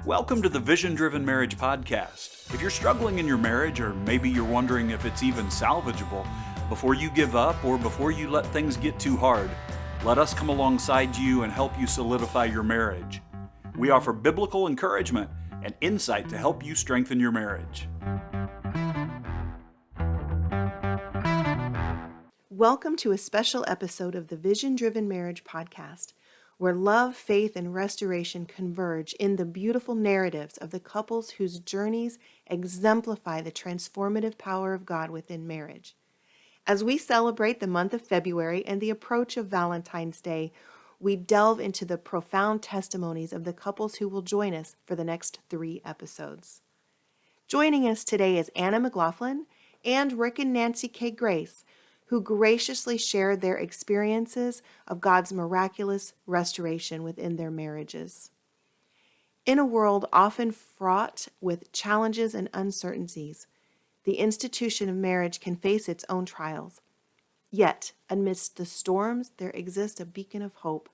Welcome to the Vision Driven Marriage Podcast. If you're struggling in your marriage, or maybe you're wondering if it's even salvageable, before you give up or before you let things get too hard, let us come alongside you and help you solidify your marriage. We offer biblical encouragement and insight to help you strengthen your marriage. Welcome to a special episode of the Vision Driven Marriage Podcast, where love, faith, and restoration converge in the beautiful narratives of the couples whose journeys exemplify the transformative power of God within marriage. As we celebrate the month of February and the approach of Valentine's Day, we delve into the profound testimonies of the couples who will join us for the next 3 episodes. Joining us today is Anna McLaughlin and Rick and Nancy K. Grace, who graciously shared their experiences of God's miraculous restoration within their marriages. In a world often fraught with challenges and uncertainties, the institution of marriage can face its own trials. Yet, amidst the storms, there exists a beacon of hope,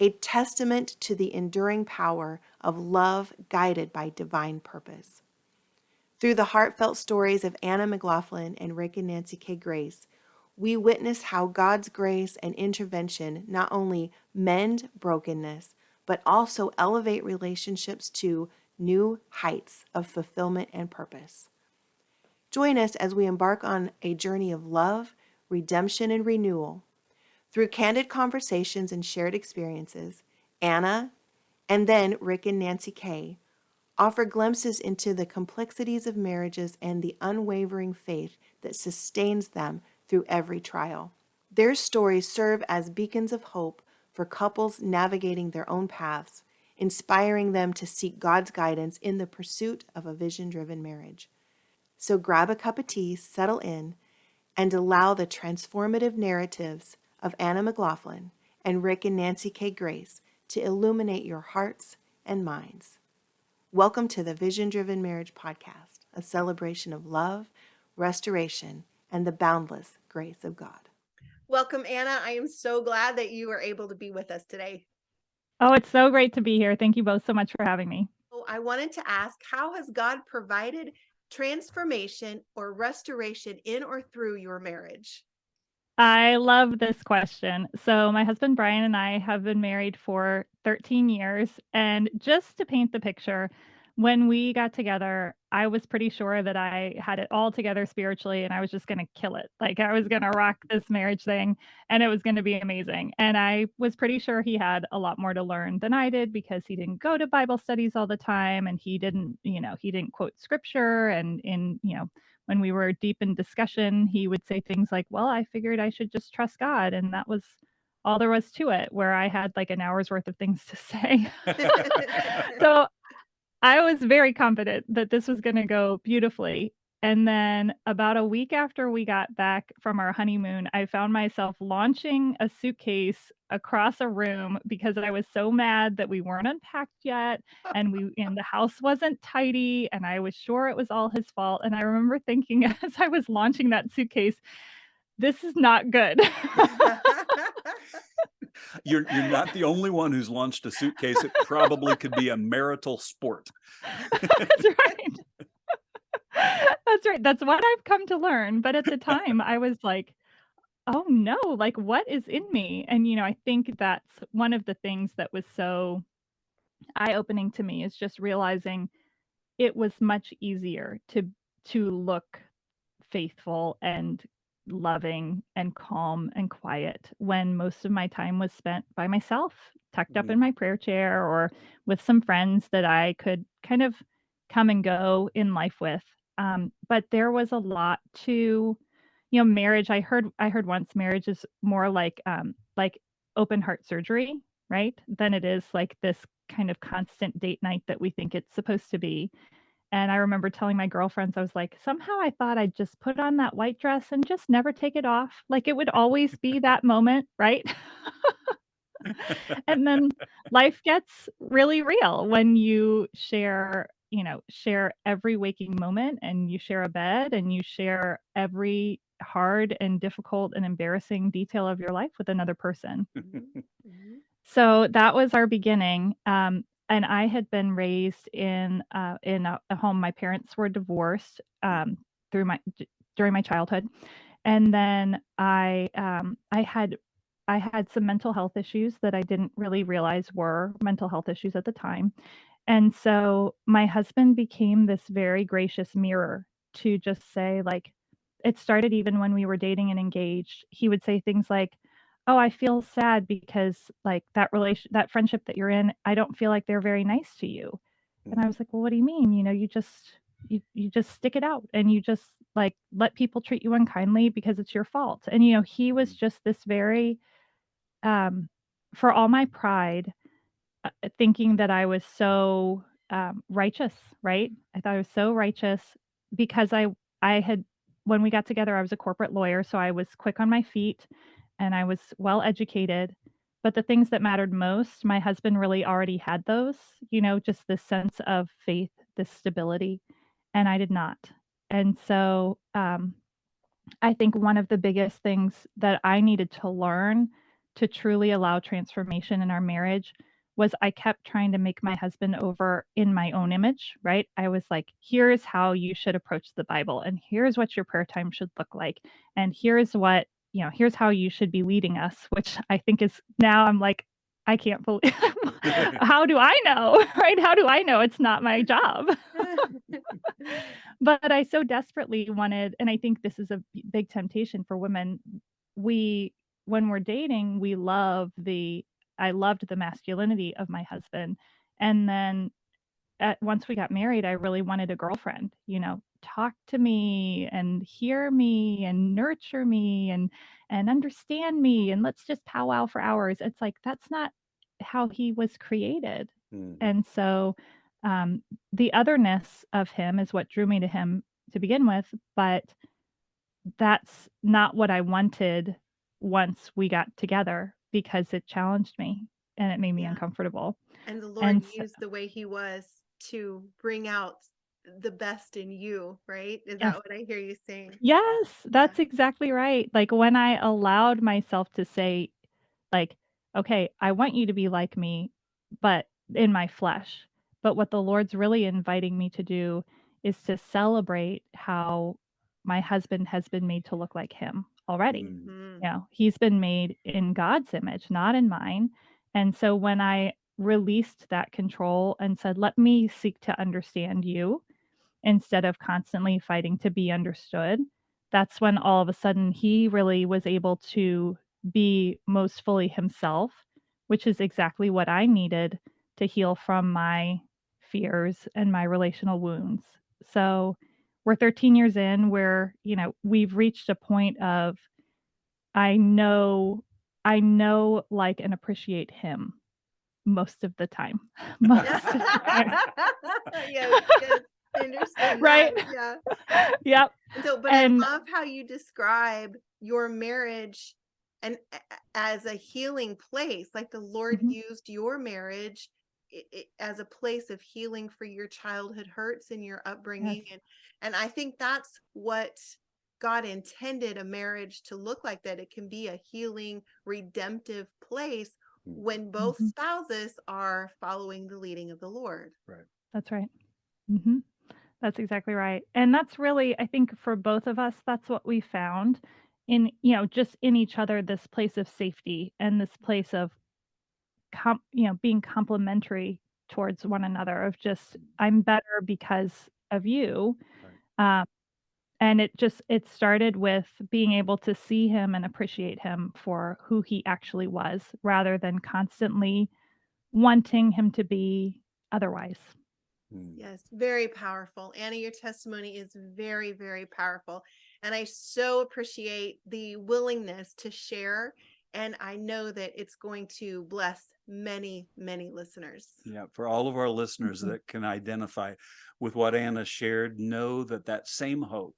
a testament to the enduring power of love guided by divine purpose. Through the heartfelt stories of Anna McLaughlin and Rick and Nancy K. Grace, we witness how God's grace and intervention not only mend brokenness, but also elevate relationships to new heights of fulfillment and purpose. Join us as we embark on a journey of love, redemption, and renewal. Through candid conversations and shared experiences, Anna, and then Rick and Nancy K., offer glimpses into the complexities of marriages and the unwavering faith that sustains them through every trial. Their stories serve as beacons of hope for couples navigating their own paths, inspiring them to seek God's guidance in the pursuit of a vision-driven marriage. So grab a cup of tea, settle in, and allow the transformative narratives of Anna McLaughlin and Rick and Nancy K. Grace to illuminate your hearts and minds. Welcome to the Vision Driven Marriage Podcast, a celebration of love, restoration, and the boundless grace of God. Welcome, Anna. I am so glad that you are able to be with us today. Oh, it's so great to be here. Thank you both so much for having me. I wanted to ask, how has God provided transformation or restoration in or through your marriage? I love this question. So my husband Brian and I have been married for 13 years. And just to paint the picture, when we got together, I was pretty sure that I had it all together spiritually and I was just going to kill it. Like I was going to rock this marriage thing and it was going to be amazing. And I was pretty sure he had a lot more to learn than I did because he didn't go to Bible studies all the time and he didn't quote scripture. And when we were deep in discussion, he would say things like, well, I figured I should just trust God. And that was all there was to it, where I had like an hour's worth of things to say. So I was very confident that this was going to go beautifully. And then about a week after we got back from our honeymoon, I found myself launching a suitcase across a room because I was so mad that we weren't unpacked yet and the house wasn't tidy and I was sure it was all his fault. And I remember thinking as I was launching that suitcase, this is not good. You're not the only one who's launched a suitcase. It probably could be a marital sport. That's right. That's right. That's what I've come to learn. But at the time, I was like, oh no, like what is in me? And, I think that's one of the things that was so eye-opening to me is just realizing it was much easier to look faithful and loving and calm and quiet when most of my time was spent by myself, tucked up in my prayer chair or with some friends that I could kind of come and go in life with. But there was a lot to, marriage. I heard once marriage is more like open heart surgery, right? Than it is like this kind of constant date night that we think it's supposed to be. And I remember telling my girlfriends, I was like, somehow I thought I'd just put on that white dress and just never take it off. Like it would always be that moment, right? And then life gets really real when you share every waking moment and you share a bed and you share every hard and difficult and embarrassing detail of your life with another person. So that was our beginning. And I had been raised in a home. My parents were divorced through my during my childhood, and then I had some mental health issues that I didn't really realize were mental health issues at the time. And so my husband became this very gracious mirror to just say, like, it started even when we were dating and engaged. He would say things like, "Oh, I feel sad because like that friendship that you're in, I don't feel like they're very nice to you." And I was like, "Well, what do you mean? You just stick it out and you just like let people treat you unkindly because it's your fault." And he was just this very um for all my pride, thinking that I was so righteous, right? I thought I was so righteous because I had when we got together, I was a corporate lawyer, so I was quick on my feet and I was well educated. But the things that mattered most, my husband really already had those, just this sense of faith, this stability, and I did not. And so I think one of the biggest things that I needed to learn to truly allow transformation in our marriage was I kept trying to make my husband over in my own image, right? I was like, here's how you should approach the Bible, and here's what your prayer time should look like, and here's how you should be leading us, which I think is now I'm like, I can't believe how do I know, right? How do I know it's not my job? But I so desperately wanted, and I think this is a big temptation for women. We, when we're dating, I loved the masculinity of my husband. And then once we got married, I really wanted a girlfriend, talk to me and hear me and nurture me and understand me. And let's just powwow for hours. It's like, that's not how he was created. And so um, the otherness of him is what drew me to him to begin with, but that's not what I wanted once we got together because it challenged me and it made me Yeah. uncomfortable. And the Lord And so, used the way he was to bring out the best in you, right? Is that yes, what I hear you saying? yes, Yeah. that's exactly right. Like when I allowed myself to say, like, okay, I want you to be like me, but in my flesh. But what the Lord's really inviting me to do is to celebrate how my husband has been made to look like him already. Hmm. He's been made in God's image, not in mine. And so when I released that control and said, let me seek to understand you instead of constantly fighting to be understood, that's when all of a sudden he really was able to be most fully himself, which is exactly what I needed to heal from my fears and my relational wounds. So we're 13 years in where, we've reached a point of I know like and appreciate him most of the time. Most of the time. Yes, yes. I understand that. Right? Yeah. Yep. And so, but I And love how you describe your marriage and as a healing place, like the Lord mhm, used your marriage as a place of healing for your childhood hurts and your yes, upbringing. And I think that's what God intended a marriage to look like, that it can be a healing, redemptive place when both mhm, spouses are following the leading of the Lord. Right. that's right. Mhm. That's exactly right. And that's really, I think for both of us, that's what we found in, just in each other, this place of safety and this place of being complementary towards one another of just I'm better because of you. Right. Um, and it started with being able to see him and appreciate him for who he actually was rather than constantly wanting him to be otherwise. Yes, very powerful. Anna, your testimony is very, very powerful. And I so appreciate the willingness to share. And I know that it's going to bless many, many listeners. Yeah, for all of our listeners Mhm. that can identify with what Anna shared, know that that same hope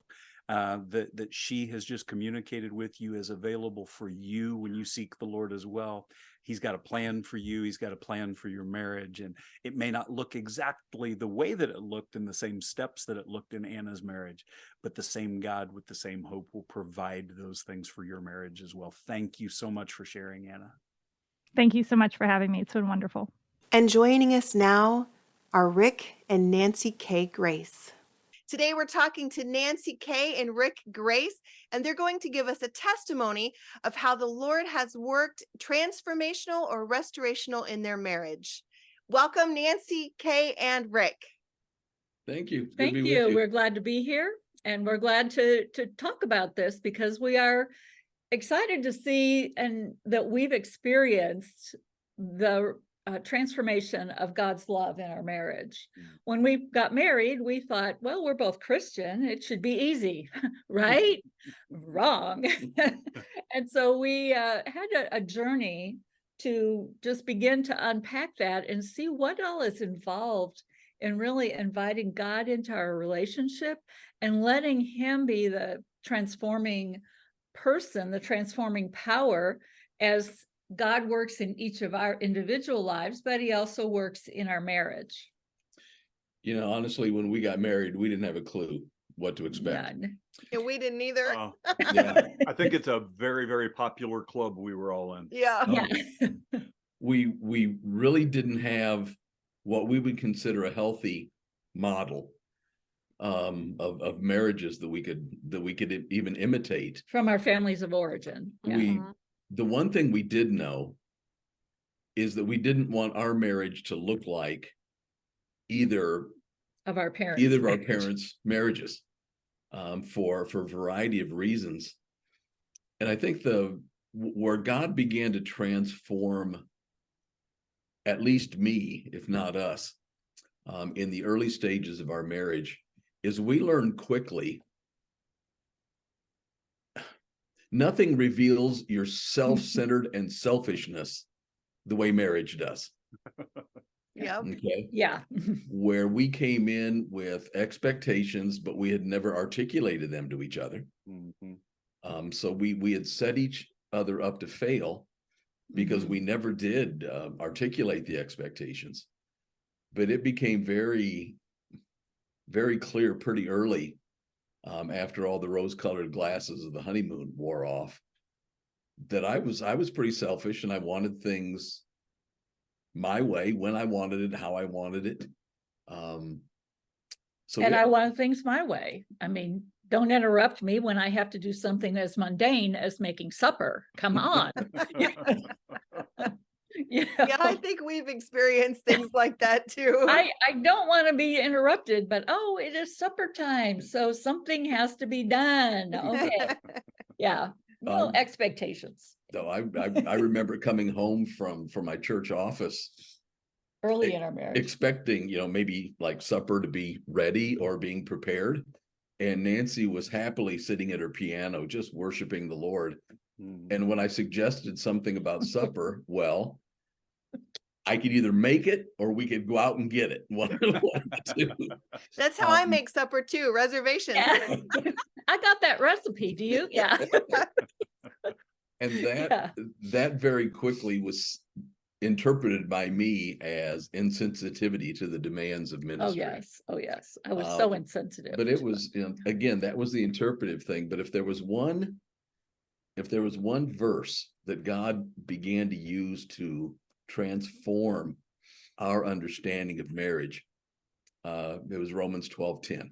that she has just communicated with you is available for you when you seek the Lord as well. He's got a plan for you. He's got a plan for your marriage, and it may not look exactly the way that it looked in the same steps that it looked in Anna's marriage, but the same God with the same hope will provide those things for your marriage as well. Thank you so much for sharing, Anna. Thank you so much for having me. It's been wonderful. And joining us now are Rick and Nancy K. Grace. Today we're talking to Nancy K. and Rick Grace, and they're going to give us a testimony of how the Lord has worked transformational or restorational in their marriage. Welcome, Nancy K. and Rick. Thank you. It's good Thank to be you. with you. We're glad to be here, and we're glad to talk about this because we are excited to see and that we've experienced the transformation of God's love in our marriage. When we got married, we thought, well, we're both Christian. It should be easy, right? Wrong. And so we had a journey to just begin to unpack that and see what all is involved in really inviting God into our relationship and letting him be the transforming person, the transforming power, as God works in each of our individual lives, but he also works in our marriage. You know, honestly, when we got married, we didn't have a clue what to expect. None. And we didn't either. Yeah. I think it's a very, very popular club we were all in. Yeah. Yeah. We really didn't have what we would consider a healthy model of marriages that we could even imitate. From our families of origin. Yeah. The one thing we did know is that we didn't want our marriage to look like either Of our parents. either of our parents' marriages, for a variety of reasons. And I think where God began to transform at least me, if not us, in the early stages of our marriage, is we learned quickly nothing reveals your self-centered and selfishness the way marriage does. Yep. Okay. Yeah. Where we came in with expectations, but we had never articulated them to each other. So we had set each other up to fail because we never did articulate the expectations. But it became very, very clear pretty early, after all the rose-colored glasses of the honeymoon wore off, that I was pretty selfish and I wanted things my way, when I wanted it, how I wanted it. I want things my way. I mean, don't interrupt me when I have to do something as mundane as making supper. Come on. Yeah, I think we've experienced things like that too. I don't want to be interrupted, but it is supper time, so something has to be done. Okay. Yeah. No expectations. So I remember coming home from my church office Early in our marriage. expecting, maybe like supper to be ready or being prepared. And Nancy was happily sitting at her piano, just worshiping the Lord. And when I suggested something about supper, well, I could either make it or we could go out and get it. One of the two. That's how I make supper too, reservations. Yeah. I got that recipe. Do you? Yeah. And that very quickly was interpreted by me as insensitivity to the demands of ministry. Oh yes. I was so insensitive. But it was, again, that was the interpretive thing. But if there was one verse that God began to use to transform our understanding of marriage, it was Romans 12:10.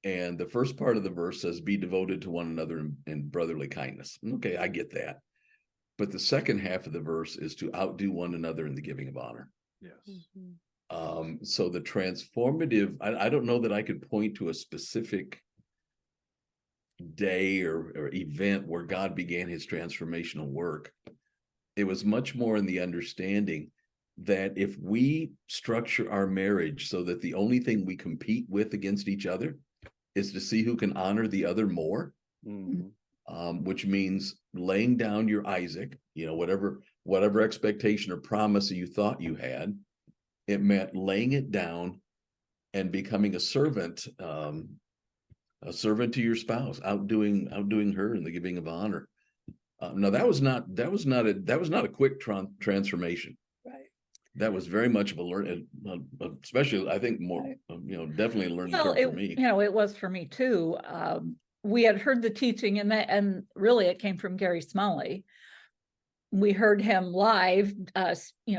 And the first part of the verse says, be devoted to one another in brotherly kindness. Okay, I get that. But the second half of the verse is to outdo one another in the giving of honor. Yes. So the transformative, I don't know that I could point to a specific day or event where God began his transformational work. It was much more in the understanding that if we structure our marriage so that the only thing we compete with against each other is to see who can honor the other more, which means laying down your Isaac, whatever expectation or promise you thought you had, it meant laying it down and becoming a servant to your spouse, outdoing her in the giving of honor. No, that was not a quick transformation. Right. That was very much of a learning, especially I think more, definitely a learning curve for me. It was for me too. We had heard the teaching and really it came from Gary Smalley we heard him live,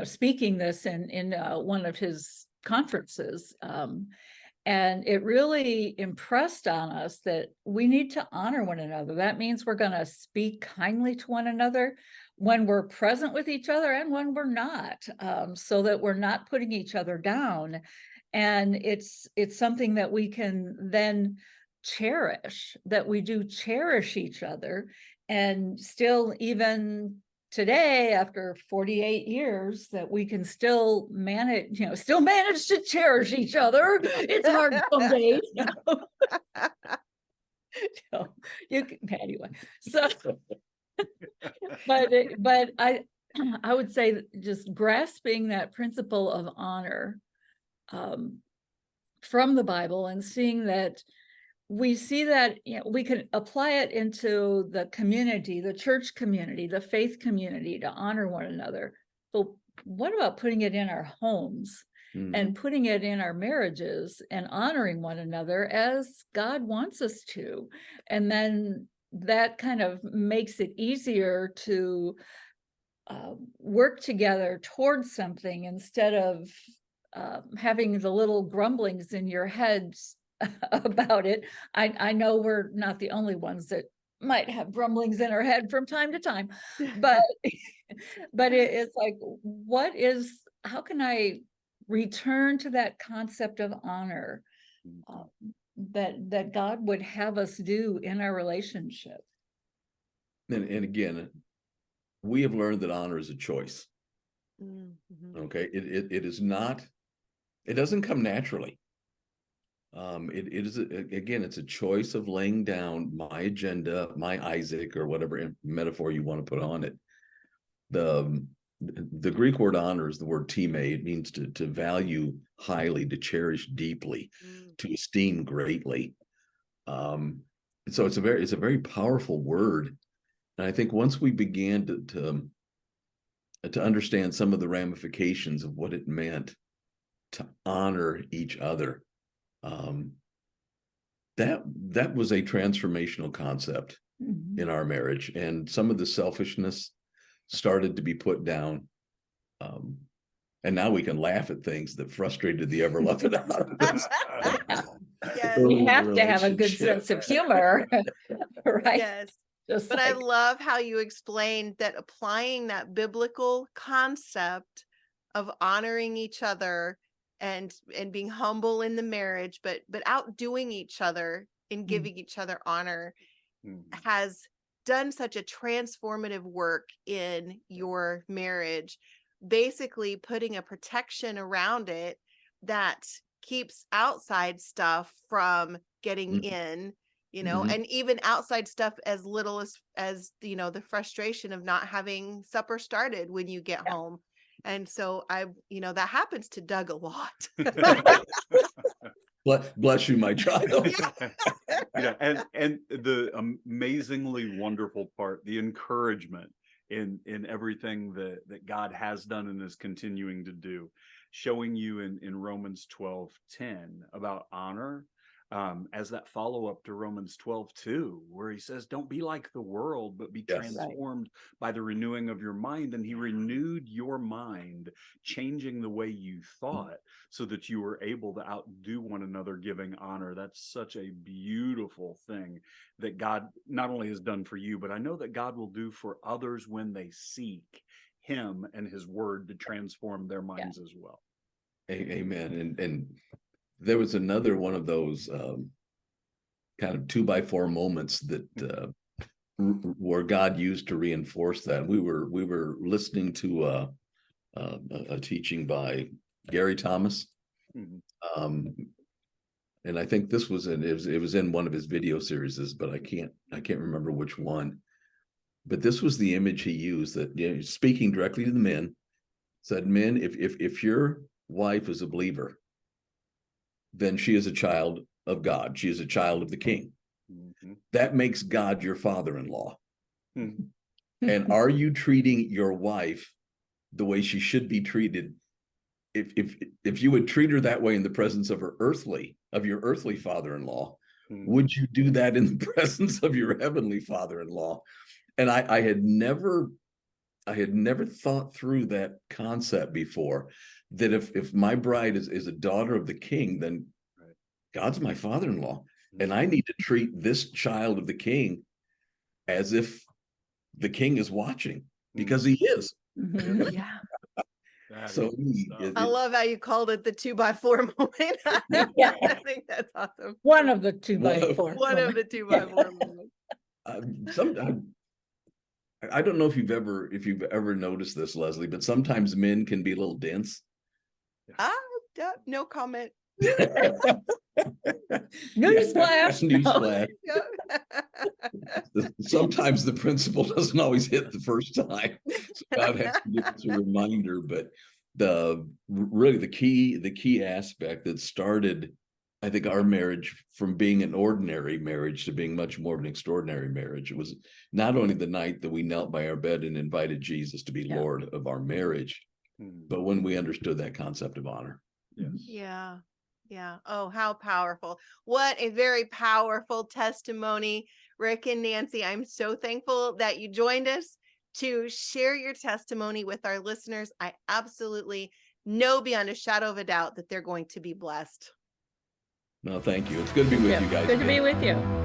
speaking this in one of his conferences. And it really impressed on us that we need to honor one another. That means we're going to speak kindly to one another when we're present with each other and when we're not, so that we're not putting each other down. And it's something that we can then cherish, that we do cherish each other. And still, even today, after 48 years, that we can still manage to cherish each other. It's hard some days. So you can, anyway. So, but I would say that just grasping that principle of honor from the Bible and seeing that we see that we can apply it into the community, the church community, the faith community, to honor one another. So what about putting it in our homes and putting it in our marriages and honoring one another as God wants us to? And then that kind of makes it easier to work together towards something, instead of having the little grumblings in your heads about it. I know we're not the only ones that might have grumblings in our head from time to time, but it's like, how can I return to that concept of honor that God would have us do in our relationship? And again, we have learned that honor is a choice. Okay, it is not. It doesn't come naturally. It is, again, it's a choice of laying down my agenda, my Isaac, or whatever metaphor you want to put on it. The Greek word honor is the word time. It means to value highly, to cherish deeply, to esteem greatly. So it's a very powerful word. And I think once we began to understand some of the ramifications of what it meant to honor each other, that was a transformational concept in our marriage, and some of the selfishness started to be put down, and now we can laugh at things that frustrated the ever-loving out of us. Yes. We have to have a good sense of humor, right? Yes. But I love how you explained that applying that biblical concept of honoring each other and being humble in the marriage, but outdoing each other in giving each other honor has done such a transformative work in your marriage, basically putting a protection around it that keeps outside stuff from getting in, and even outside stuff as little as the frustration of not having supper started when you get home. And so that happens to Doug a lot. Bless you, my child. And the amazingly wonderful part, the encouragement in everything that God has done and is continuing to do, showing you in Romans 12:10 about honor, as that follow-up to Romans 12:2, where he says, don't be like the world, but be transformed by the renewing of your mind. And he renewed your mind, changing the way you thought, so that you were able to outdo one another, giving honor. That's such a beautiful thing that God not only has done for you, but I know that God will do for others when they seek him and his word to transform their minds as well. Amen. And there was another one of those kind of 2x4 moments that where God used to reinforce that. We were listening to a teaching by Gary Thomas, and I think this was it was in one of his video series, but I can't remember which one. But this was the image he used, that speaking directly to the men, said, men, if your wife is a believer, then she is a child of God. She is a child of the King. That makes God your father-in-law. And are you treating your wife the way she should be treated? If you would treat her that way in the presence of your earthly father-in-law, would you do that in the presence of your heavenly father-in-law? And I had never I had never thought through that concept before, that if my bride is a daughter of the king, then God's my father-in-law, and I need to treat this child of the king as if the king is watching, because he is. Mhm. Yeah. So I love how you called it the 2x4 moment. Yeah. I think that's awesome. One of the 2x4. One of the 2x4 moments. I don't know if you've ever noticed this, Leslie, but sometimes men can be a little dense. No comment. Newsflash. Newsflash. Yeah. Sometimes the principle doesn't always hit the first time. So God has to give us a reminder. But the key aspect that started, I think, our marriage from being an ordinary marriage to being much more of an extraordinary marriage. It was not only the night that we knelt by our bed and invited Jesus to be Lord of our marriage, but when we understood that concept of honor. Yeah. Yeah. Oh, how powerful. What a very powerful testimony, Rick and Nancy. I'm so thankful that you joined us to share your testimony with our listeners. I absolutely know beyond a shadow of a doubt that they're going to be blessed. No, thank you. It's good to be with you guys. Good to be with you.